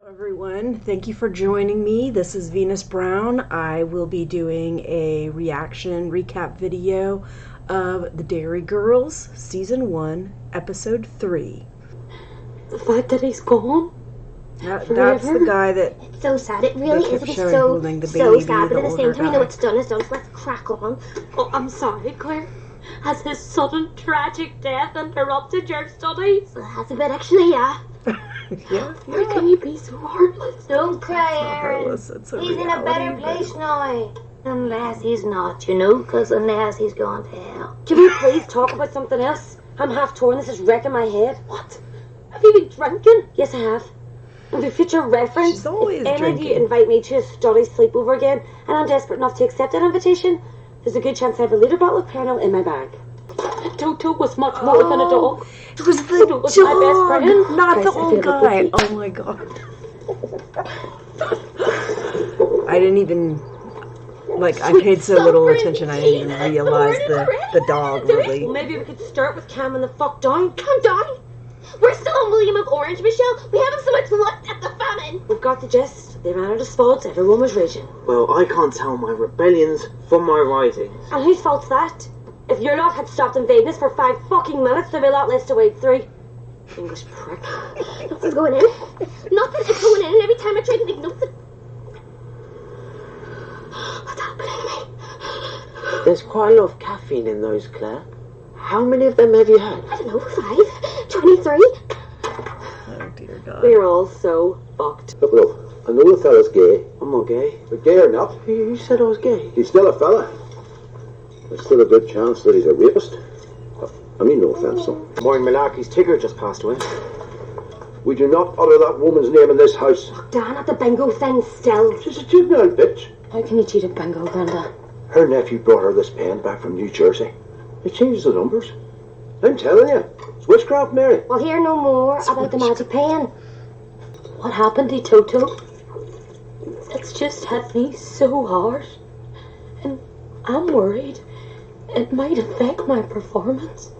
Everyone, thank you for joining me. This is Venus Brown. I will be doing a reaction recap video of the Derry Girls Season 1, Episode 3. The fact that he's gone? That's the guy that... It's so sad. It really is. It's so sad. But at the same time, you know it's done. It's done. So let's crack on. Oh, I'm sorry, Claire. Has his sudden tragic death interrupted your studies? Well, that's a bit actually, yeah. Yeah. Why can you be so heartless? Don't cry, Aaron. He's in a better place now. Unless he's not, you know, because unless he's gone to hell. Can we please talk about something else? I'm half torn. This is wrecking my head. What? Have you been drinking? Yes, I have. And for future reference, she's always if any drinking. of you invite me to a study sleepover again, and I'm desperate enough to accept that invitation, there's a good chance I have a liter bottle of Pernod in my bag. Toto was much more than a dog. It was the Toto was my best friend. not the old guy. Oh my god. I didn't even... Like, I paid so little attention, I didn't even realize the dog, really. Well, maybe we could start with calming the fuck down. Calm down. We're still on William of Orange, Michelle. We haven't so much looked at the famine. We've got the gist. They ran out of spots. Everyone was raging. Well, I can't tell my rebellions from my writings. And whose fault's that? If your lot had stopped invading us for 5 fucking minutes, there'd be a lot less to wade through. English prick. Nothing's going in. Nothing is going in, and every time I try to think nothing. What's happening to me? There's quite a lot of caffeine in those, Claire. How many of them have you had? I don't know, 5? 23? Oh dear god. We're all so fucked. Look, I know the fella's gay, I'm not gay. but gay or not, You said I was gay. he's still a fella. There's still a good chance that he's a rapist. I mean, no offence, son. Maureen Malarkey's Tigger just passed away. We do not utter that woman's name in this house. Dan at the bingo thing still. She's a juvenile bitch. How can you cheat at bingo, Granda? Her nephew brought her this pen back from New Jersey. It changes the numbers. I'm telling you, it's witchcraft, Mary. We'll hear no more about the magic pen. What happened to Toto? It's just hit me so hard. And I'm worried it might affect my performance.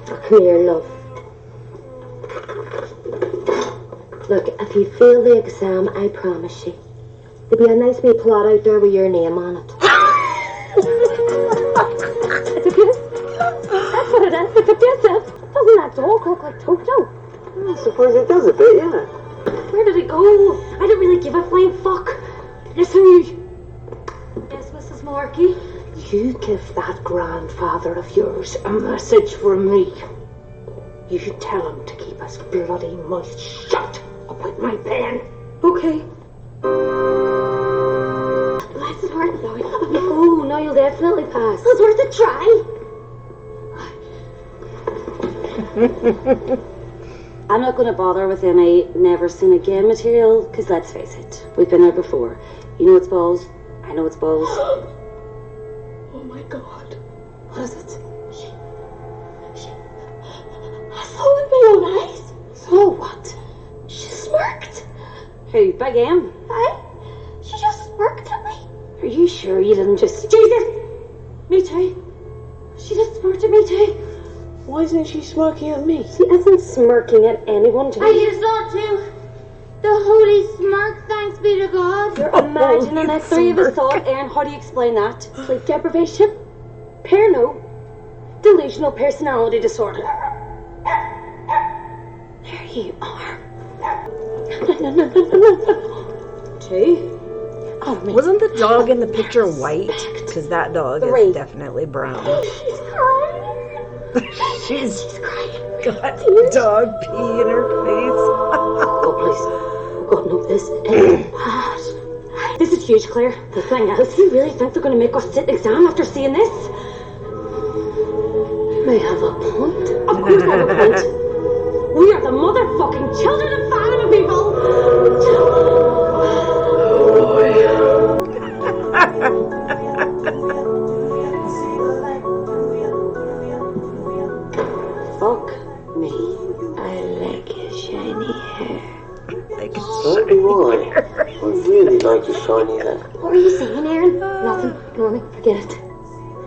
Come here, love. Look, if you fail the exam, I promise you, there'll be a nice wee plot out there with your name on it. It's a kiss. That's what it is. It's a kiss. Doesn't that dog look like Toto? I suppose it does a bit, yeah. Where did it go? I don't really give a flying fuck. Listen, you. Yes, Mrs. Markey. You give that grandfather of yours a message from me. You should tell him to keep his bloody mouth shut about my pen. Okay. Bless his heart, though. Oh, no, you'll definitely pass. It's worth a try. I'm not going to bother with any never seen again material, because let's face it, we've been there before. You know it's balls. I know it's balls. Oh my god. What is it? I saw with my own eyes. So what? She smirked. Who, Big M? She just smirked at me. Are you sure you didn't just... Jesus! Me too. She just smirked at me too. Why isn't she smirking at me? She isn't smirking at anyone too. I just saw too. The holy smirk, thanks be to God. You're imagining that 3 of us saw it. Aaron, how do you explain that? Sleep deprivation? Parano? Delusional personality disorder. There you are. No. 2? Oh, man. Wasn't the dog in the picture white? Because that dog 3. is definitely brown. She's crying. She's crying. got dog pee in her face. Oh, please. God, no, this is bad. This is huge, Claire. The thing is, you really think they're going to make us sit an exam after seeing this? You may have a point. Of course I have a point. We are the motherfucking children of famine, people. Fuck me. I like your shiny hair. Like, So do I. I really like your shiny hair. What were you saying, Aaron? Nothing. Ignore me. Forget it.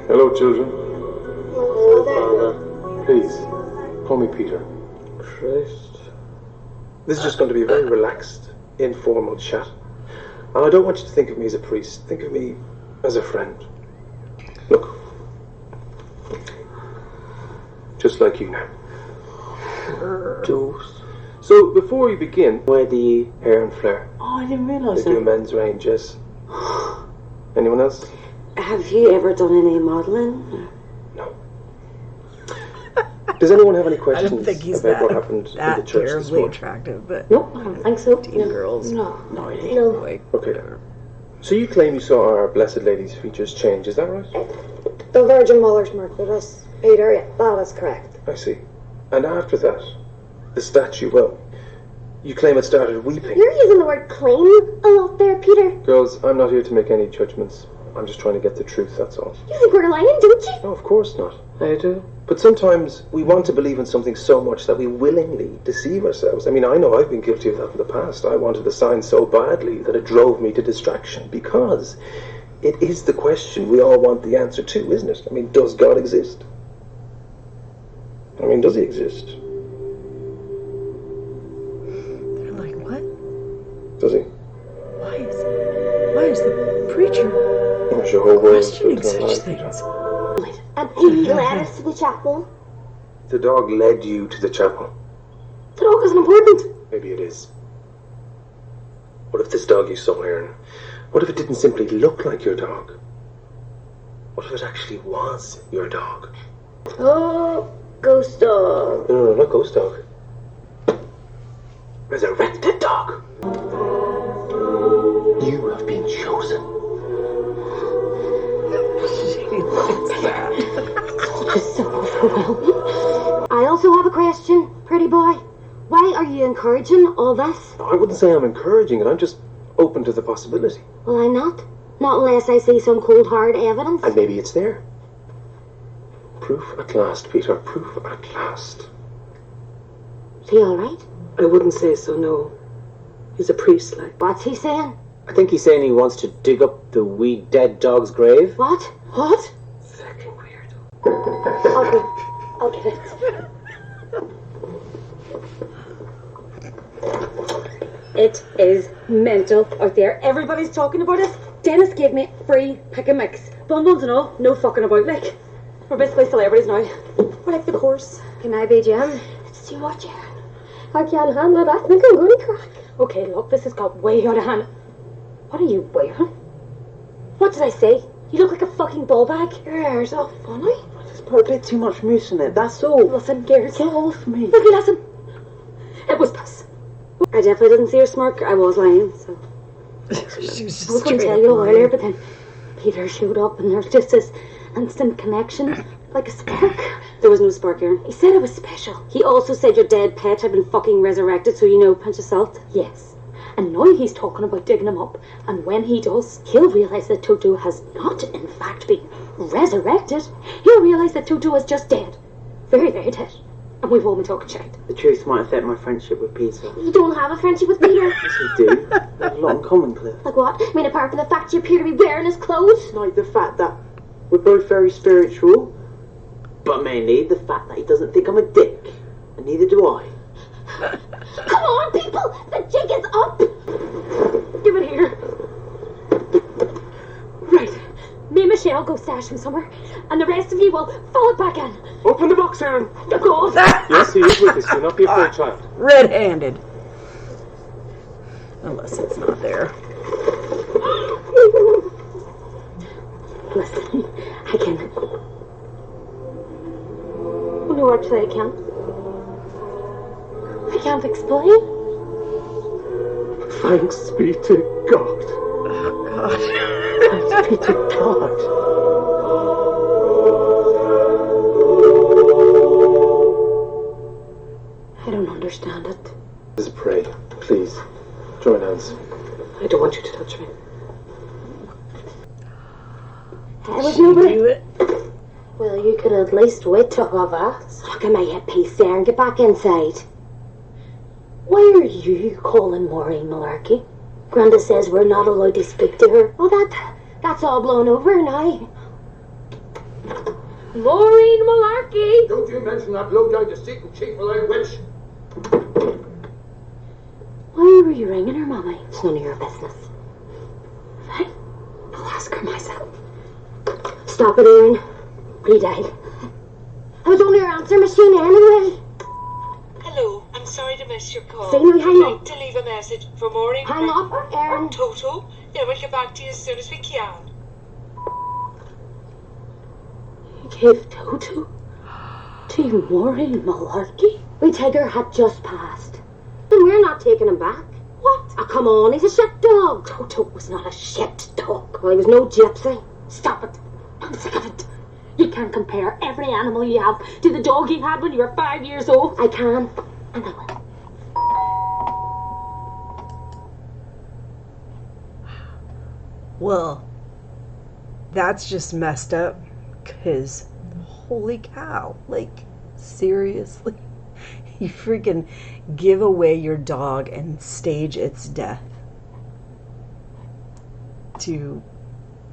Hello, children. Father. Please, call me Peter. Christ. This is just going to be a very relaxed, informal chat. And I don't want you to think of me as a priest. Think of me as a friend. Look. Just like you now. Jules. So, before we begin, wear the hair and flare. Oh, I didn't realise They do that. men's range, yes. Anyone else? Have you ever done any modelling? No. Does anyone have any I questions don't think he's about that, what happened in the that church this terribly morning? attractive, but Nope, I don't think so. teen girls. No. No idea. No. Like, Okay. So you claim you saw our Blessed Lady's features change, is that right? The Virgin Mother's Mercurius, Peter, yeah, that is correct. I see. And after that, the statue, well, you claim it started weeping. You're using the word claim a lot there, Peter. Girls, I'm not here to make any judgments. I'm just trying to get the truth, that's all. You think we're lying, don't you? No, of course not. I do. But sometimes we want to believe in something so much that we willingly deceive ourselves. I mean, I know I've been guilty of that in the past. I wanted a sign so badly that it drove me to distraction, because it is the question we all want the answer to, isn't it? I mean, does God exist? I mean, does he exist? they're like, what? Does he? Why is the preacher There's your whole world questioning built on such lies. things? And he led us to the chapel. The dog led you to the chapel. The dog isn't important. Maybe it is. What if this dog you saw, Aaron? What if it didn't simply look like your dog? What if it actually was your dog? Oh, ghost dog. No, not ghost dog. Resurrected dog. You have been chosen. Just so overwhelming. I also have a question, pretty boy. Why are you encouraging all this? I wouldn't say I'm encouraging it. I'm just open to the possibility. Well, I'm not. Not unless I see some cold, hard evidence. And maybe it's there. Proof at last, Peter. Proof at last. Is he alright? I wouldn't say so, no. He's a priest, like. What's he saying? I think he's saying he wants to dig up the wee dead dog's grave. What? What? Fucking weird. I'll get it. It is mental out there. Everybody's talking about it. Dennis gave me free pick and mix. Bonbons and all. No fucking about, like. We're basically celebrities now. We're like the course. Can I be Jim? It's too much. I can't handle it. I think I'm going to crack. Okay, look, this has got way out of hand. What are you wearing? What did I say? You look like a fucking ball bag. Your hair's all funny. Just put a bit too much mousse in it, that's all. Listen, Gears. Get off me. Look, listen. It was piss. I definitely didn't see her smirk. I was lying, so. She was just I was going to straight tell you up earlier, lying. but then Peter showed up and there's just this instant connection, like a spark. There was no spark, Aaron. He said it was special. He also said your dead pet had been fucking resurrected, so you know, pinch of salt. Yes. And now he's talking about digging him up. And when he does, he'll realise that Toto has not, in fact, been resurrected. He'll realise that Toto is just dead. Very, very dead. And we've all been talking shit. The truth might affect my friendship with Peter. You don't have a friendship with Peter? Yes, we do. We have a lot in common, Cliff. Like what? I mean, apart from the fact you appear to be wearing his clothes? Like the fact that we're both very spiritual, but mainly the fact that he doesn't think I'm a dick, and neither do I. Come on, people! The jig is up! Give it here. Right. Me and Michelle go stash him somewhere, and the rest of you will follow back in. Open the box, Aaron. The gold. Yes, he is with us. Do not be afraid, child. Red-handed. Unless it's not there. Listen, I can. Oh, no, actually, I can't. I can't explain. Thanks be to God. Thanks be to God. I don't understand it. Let's pray. Please, join hands. I don't want you to touch me. I was nobody. Do it. Well, you could at least wait till all that. Look at my headpiece there and get back inside. Why are you calling Maureen Malarkey? Granda says we're not allowed to speak to her. Oh, that's all blown over now. Maureen Malarkey! Don't you mention that low-down deceit and cheap-for-life witch. were you ringing her, Mommy? It's none of your business. Fine. I'll ask her myself. Stop it, Erin. He died. I was only your answer machine anyway. Hello, I'm sorry to miss your call. Say no, hang I'd up. like to leave a message for more Hang up, Erin. Toto. Yeah, we'll get back to you as soon as we can. You gave Toto to Maureen Malarkey? We Tiger had just passed. And we're not taking him back. What? Ah, come on, he's a shit dog. Toto was not a shit dog. Well, he was no gypsy. Stop it. I'm sick of it. You can't compare every animal you have to the dog you had when you were 5 years old. I can, and I will. Well, that's just messed up, because holy cow, like, seriously? You freaking give away your dog and stage its death to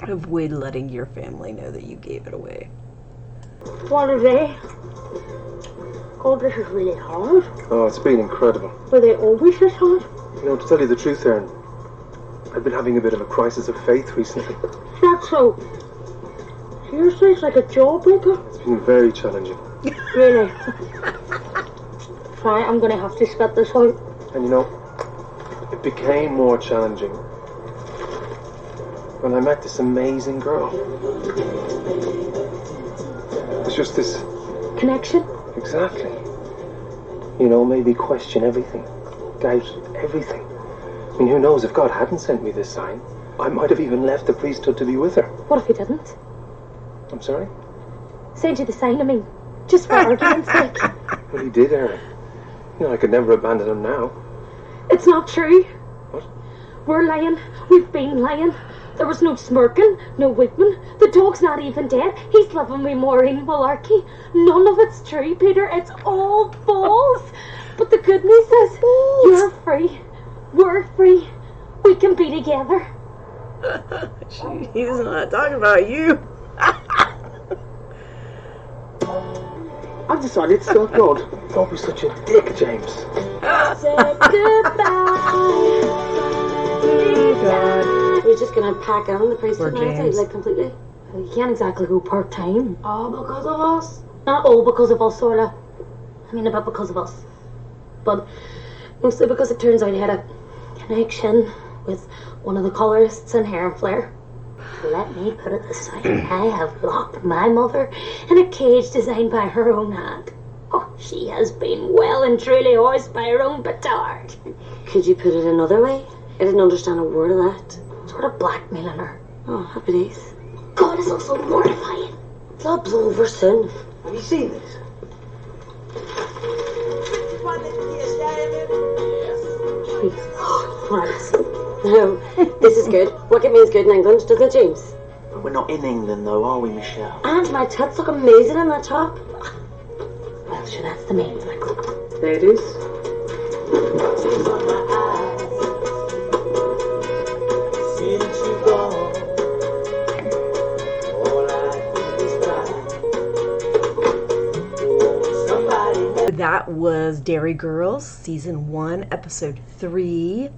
avoid letting your family know that you gave it away. What are they? Oh, this is really hard. Oh, it's been incredible. Were they always this hard? You know, to tell you the truth, Erin, I've been having a bit of a crisis of faith recently. That's so. Seriously, it's like a jawbreaker. It's been very challenging. Really? Fine, I'm gonna have to spit this out. And you know, it became more challenging when I met this amazing girl. It's just this... Connection? Exactly. You know, made me question everything. Doubt everything. I mean, who knows, if God hadn't sent me this sign, I might have even left the priesthood to be with her. What if he didn't? I'm sorry? Send you the sign, I mean. Just for argument's sake. Well, he did, Erin. You know, I could never abandon him now. It's not true. What? We're lying. We've been lying. There was no smirking, no weeping. The dog's not even dead. He's living with Maureen Malarkey. None of it's true, Peter. It's all false. But the good news is, you're free. We're free. We can be together. He's not talking about you. I've decided to start God. Don't be such a dick, James. Say goodbye. We're just gonna pack on the priesthood Poor now, James. like completely. Well, you can't exactly go part-time. All because of us. Not all because of us, sorta. I mean, a bit because of us. But mostly because it turns out he had a connection with one of the colorists in Hair and Flare. Let me put it this way. I have locked my mother in a cage designed by her own hand. Oh, she has been well and truly hoised by her own petard. Could you put it another way? I didn't understand a word of that. Sort of blackmailing her. Oh, happy days. God is also mortifying. It'll blow over soon. Have you seen this? No, this is good. What it means good in England, doesn't it, James? We're not in England, though, are we, Michelle? And my tits look amazing in that top. Well, sure, that's the main thing. Ladies? That was Derry Girls, Season 1, Episode 3,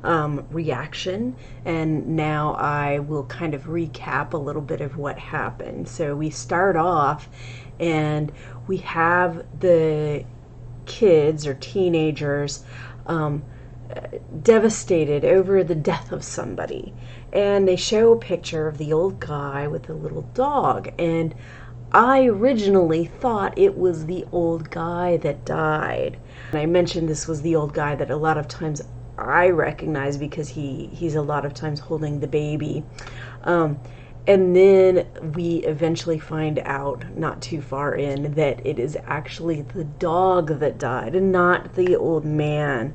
reaction. And now I will kind of recap a little bit of what happened. So we start off and we have the kids or teenagers devastated over the death of somebody. And they show a picture of the old guy with the little dog. And I originally thought it was the old guy that died. And I mentioned this was the old guy that a lot of times I recognize because he's a lot of times holding the baby. And then we eventually find out, not too far in, that it is actually the dog that died and not the old man.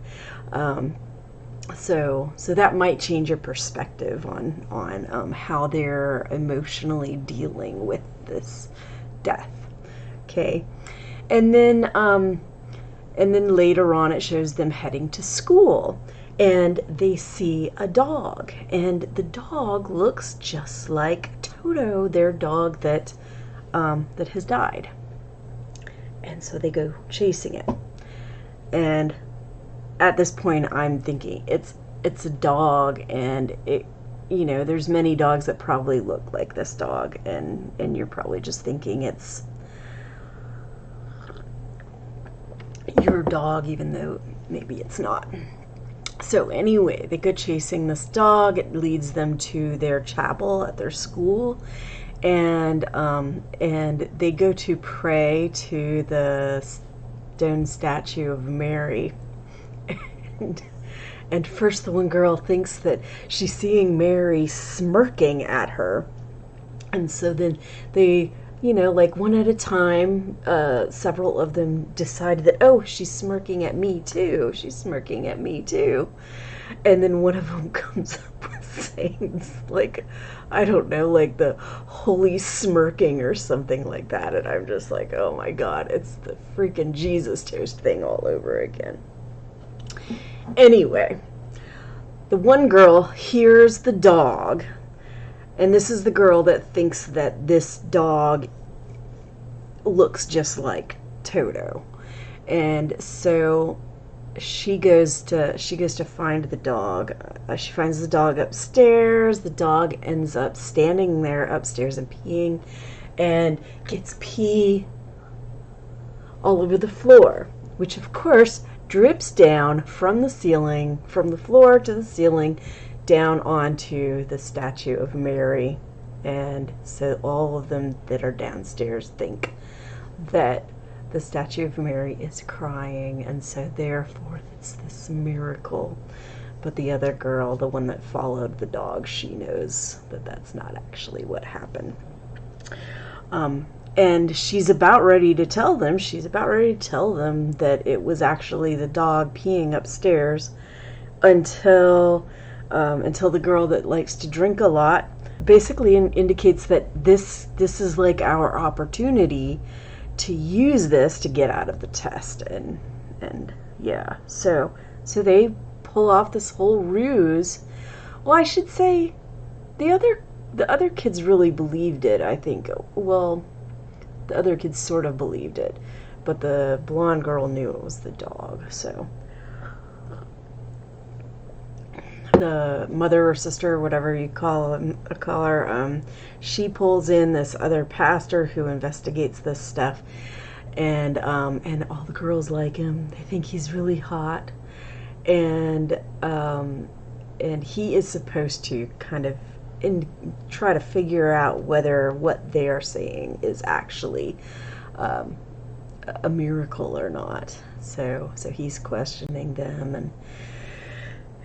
So that might change your perspective on how they're emotionally dealing with this death. Okay, and then later on it shows them heading to school, and they see a dog, and the dog looks just like Toto, their dog that has died. And so they go chasing it, and at this point I'm thinking it's a dog, and it, you know, there's many dogs that probably look like this dog, and you're probably just thinking it's your dog, even though maybe it's not. So anyway, they go chasing this dog. It leads them to their chapel at their school, and they go to pray to the stone statue of Mary. And first the one girl thinks that she's seeing Mary smirking at her, and so then they, you know, like one at a time, several of them decide that, oh, she's smirking at me too. She's smirking at me too. And then one of them comes up with saying, like, I don't know, like the holy smirking or something like that. And I'm just like, oh my God, it's the freaking Jesus toast thing all over again. Anyway, the one girl hears the dog. And this is the girl that thinks that this dog looks just like Toto. And so she goes to find the dog. She finds the dog upstairs. The dog ends up standing there upstairs and peeing, and gets pee all over the floor, which of course drips down from the ceiling, from the floor to the ceiling, down onto the statue of Mary. And so all of them that are downstairs think that the statue of Mary is crying, and so therefore it's this miracle. But the other girl, the one that followed the dog, she knows that that's not actually what happened. And she's about ready to tell them that it was actually the dog peeing upstairs, until the girl that likes to drink a lot basically indicates that this is like our opportunity to use this to get out of the test. And yeah, so they pull off this whole ruse. Well, I should say the other kids really believed it, I think. Well, the other kids sort of believed it, but the blonde girl knew it was the dog. So the mother or sister, or whatever you call her, she pulls in this other pastor who investigates this stuff, and all the girls like him. They think he's really hot, and he is supposed to kind of try to figure out whether what they're saying is actually a miracle or not. So he's questioning them,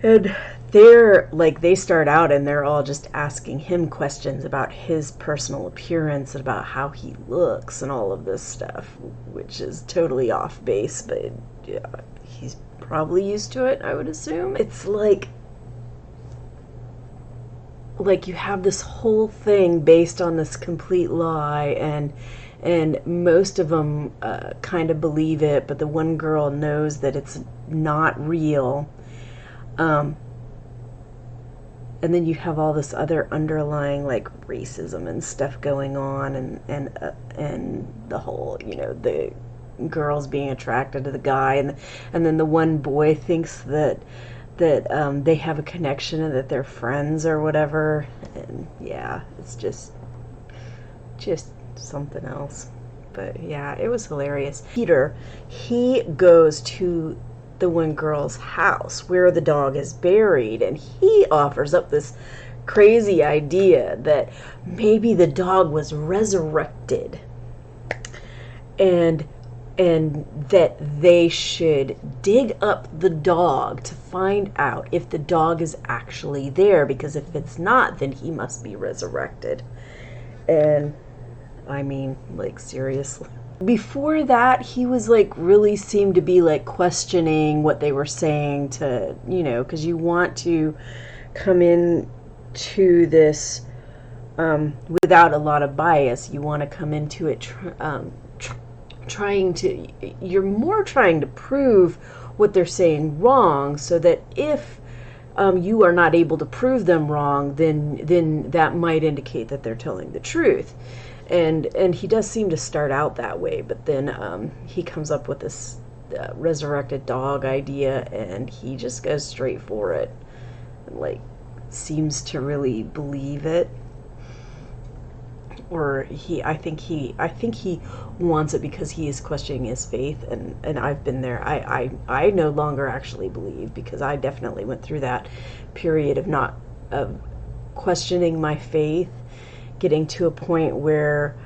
and they're like, they start out and they're all just asking him questions about his personal appearance and about how he looks and all of this stuff, which is totally off base, but yeah, he's probably used to it, I would assume. It's like you have this whole thing based on this complete lie, and most of them kind of believe it, but the one girl knows that it's not real. And then you have all this other underlying, like, racism and stuff going on, and the whole, you know, the girls being attracted to the guy, and then the one boy thinks that they have a connection and that they're friends or whatever. And yeah, it's just something else. But yeah, it was hilarious. Peter, he goes to the one girl's house where the dog is buried, and he offers up this crazy idea that maybe the dog was resurrected, and that they should dig up the dog to find out if the dog is actually there, because if it's not, then he must be resurrected. And I mean, like, seriously. Before that, he was like, really seemed to be like questioning what they were saying, to, you know, because you want to come in to this without a lot of bias. You want to come into it you're more trying to prove what they're saying wrong, so that if you are not able to prove them wrong, then that might indicate that they're telling the truth. And he does seem to start out that way, but then he comes up with this resurrected dog idea, and he just goes straight for it, and like seems to really believe it. Or I think he wants it because he is questioning his faith, and I've been there. I no longer actually believe, because I definitely went through that period of questioning my faith, getting to a point where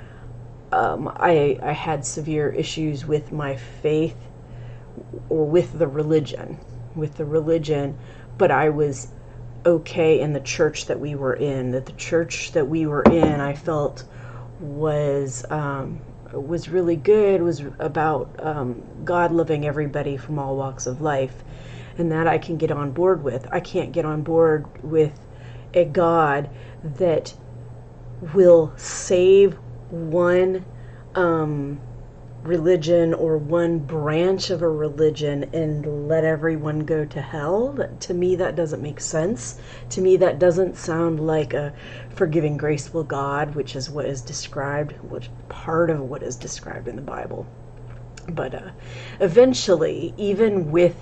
I had severe issues with my faith, or with the religion, but I was okay in the church that we were in. That the church that we were in, I felt was really good, was about God loving everybody from all walks of life, and that I can get on board with. I can't get on board with a God that will save one religion or one branch of a religion and let everyone go to hell. To me, that doesn't make sense. To me, that doesn't sound like a forgiving, graceful God, which is what is described, which part of what is described in the Bible. But eventually, even with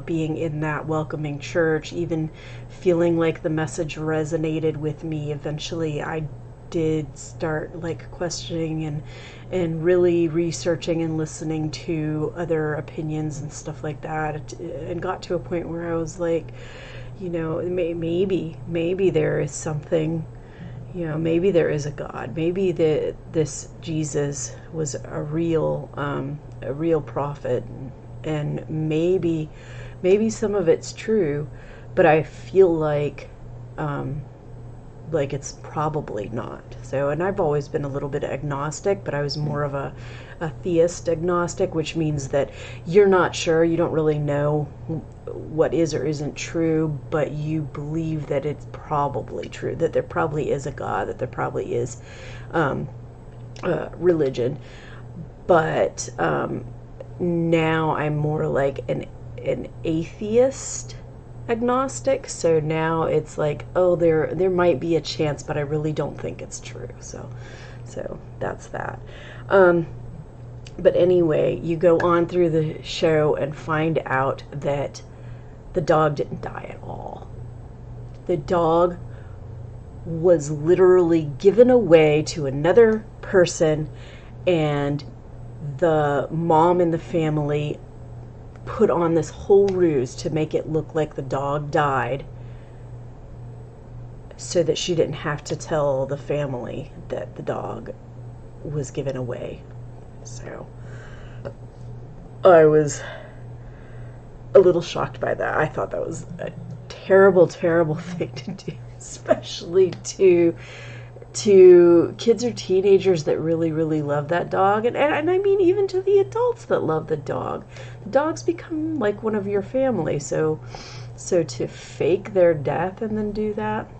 being in that welcoming church, even feeling like the message resonated with me, eventually I did start like questioning and really researching and listening to other opinions and stuff like that, and got to a point where I was like, you know, maybe there is something, you know, maybe there is a God, maybe this Jesus was a real prophet, and maybe some of it's true, but I feel like it's probably not. So, and I've always been a little bit agnostic, but I was more of a theist agnostic, which means that you're not sure, you don't really know what is or isn't true, but you believe that it's probably true, that there probably is a God, that there probably is religion. But now I'm more like an atheist agnostic. So now it's like, oh, there might be a chance, but I really don't think it's true. So that's that. But anyway, you go on through the show and find out that the dog didn't die at all. The dog was literally given away to another person, and the mom in the family put on this whole ruse to make it look like the dog died, so that she didn't have to tell the family that the dog was given away. So I was a little shocked by that. I thought that was a terrible, terrible thing to do, especially to kids or teenagers that really, really love that dog. And I mean, even to the adults that love the dog. The dogs become like one of your family. So to fake their death and then do that,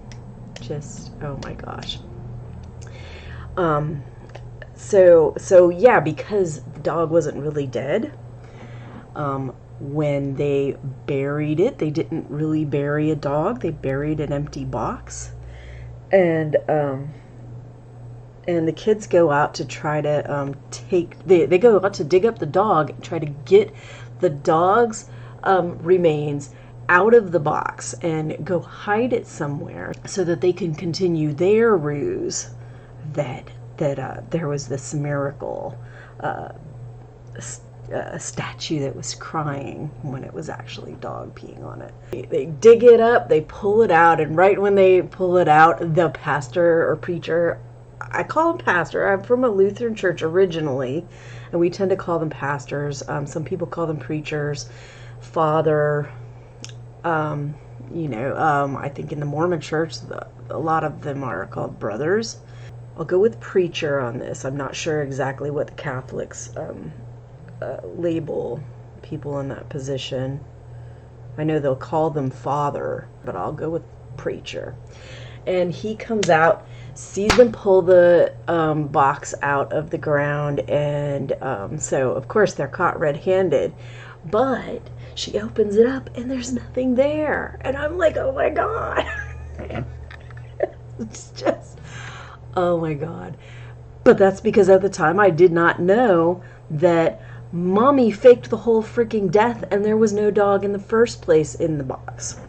just, oh my gosh. So yeah, because the dog wasn't really dead, when they buried it, they didn't really bury a dog. They buried an empty box. And the kids go out to try to they go out to dig up the dog and try to get the dog's remains out of the box and go hide it somewhere so that they can continue their ruse that there was this miracle statue that was crying when it was actually dog peeing on it. They dig it up, they pull it out, and right when they pull it out, the pastor or preacher, I call him pastor, I'm from a Lutheran church originally, and we tend to call them pastors. Some people call them preachers, father. I think in the Mormon church, a lot of them are called brothers. I'll go with preacher on this. I'm not sure exactly what the Catholics label people in that position. I know they'll call them father, but I'll go with preacher. And he comes out, sees them pull the box out of the ground, and so of course they're caught red-handed, but she opens it up and there's nothing there, and I'm like, oh my god. It's just, oh my god. But that's because at the time I did not know that Mommy faked the whole freaking death, and there was no dog in the first place in the box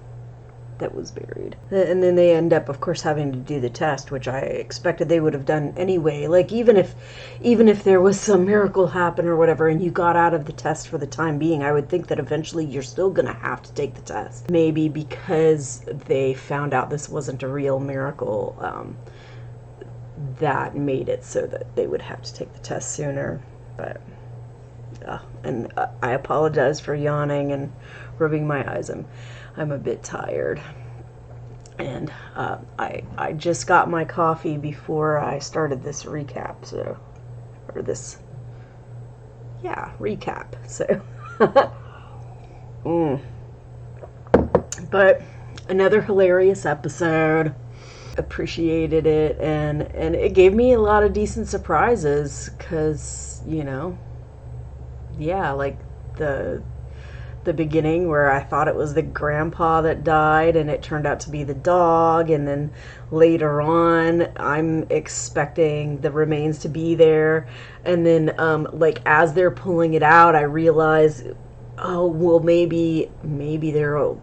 that was buried. And then they end up, of course, having to do the test, which I expected they would have done anyway. Like, even if there was some miracle happen or whatever, and you got out of the test for the time being, I would think that eventually you're still gonna have to take the test. Maybe because they found out this wasn't a real miracle, that made it so that they would have to take the test sooner. But and I apologize for yawning and rubbing my eyes. I'm a bit tired, and I just got my coffee before I started this recap, recap. So, but another hilarious episode. Appreciated it, and it gave me a lot of decent surprises, because, you know, yeah, like the beginning where I thought it was the grandpa that died and it turned out to be the dog, and then later on I'm expecting the remains to be there, and then like as they're pulling it out I realize, oh well, maybe there'll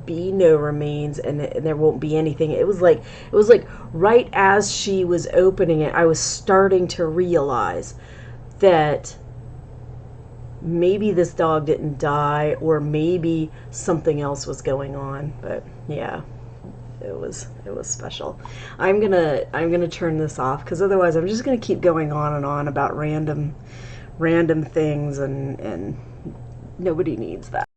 be no remains and there won't be anything. It was like right as she was opening it, I was starting to realize that maybe this dog didn't die, or maybe something else was going on. But yeah, it was special. I'm gonna turn this off, because otherwise I'm just gonna keep going on and on about random things, and nobody needs that.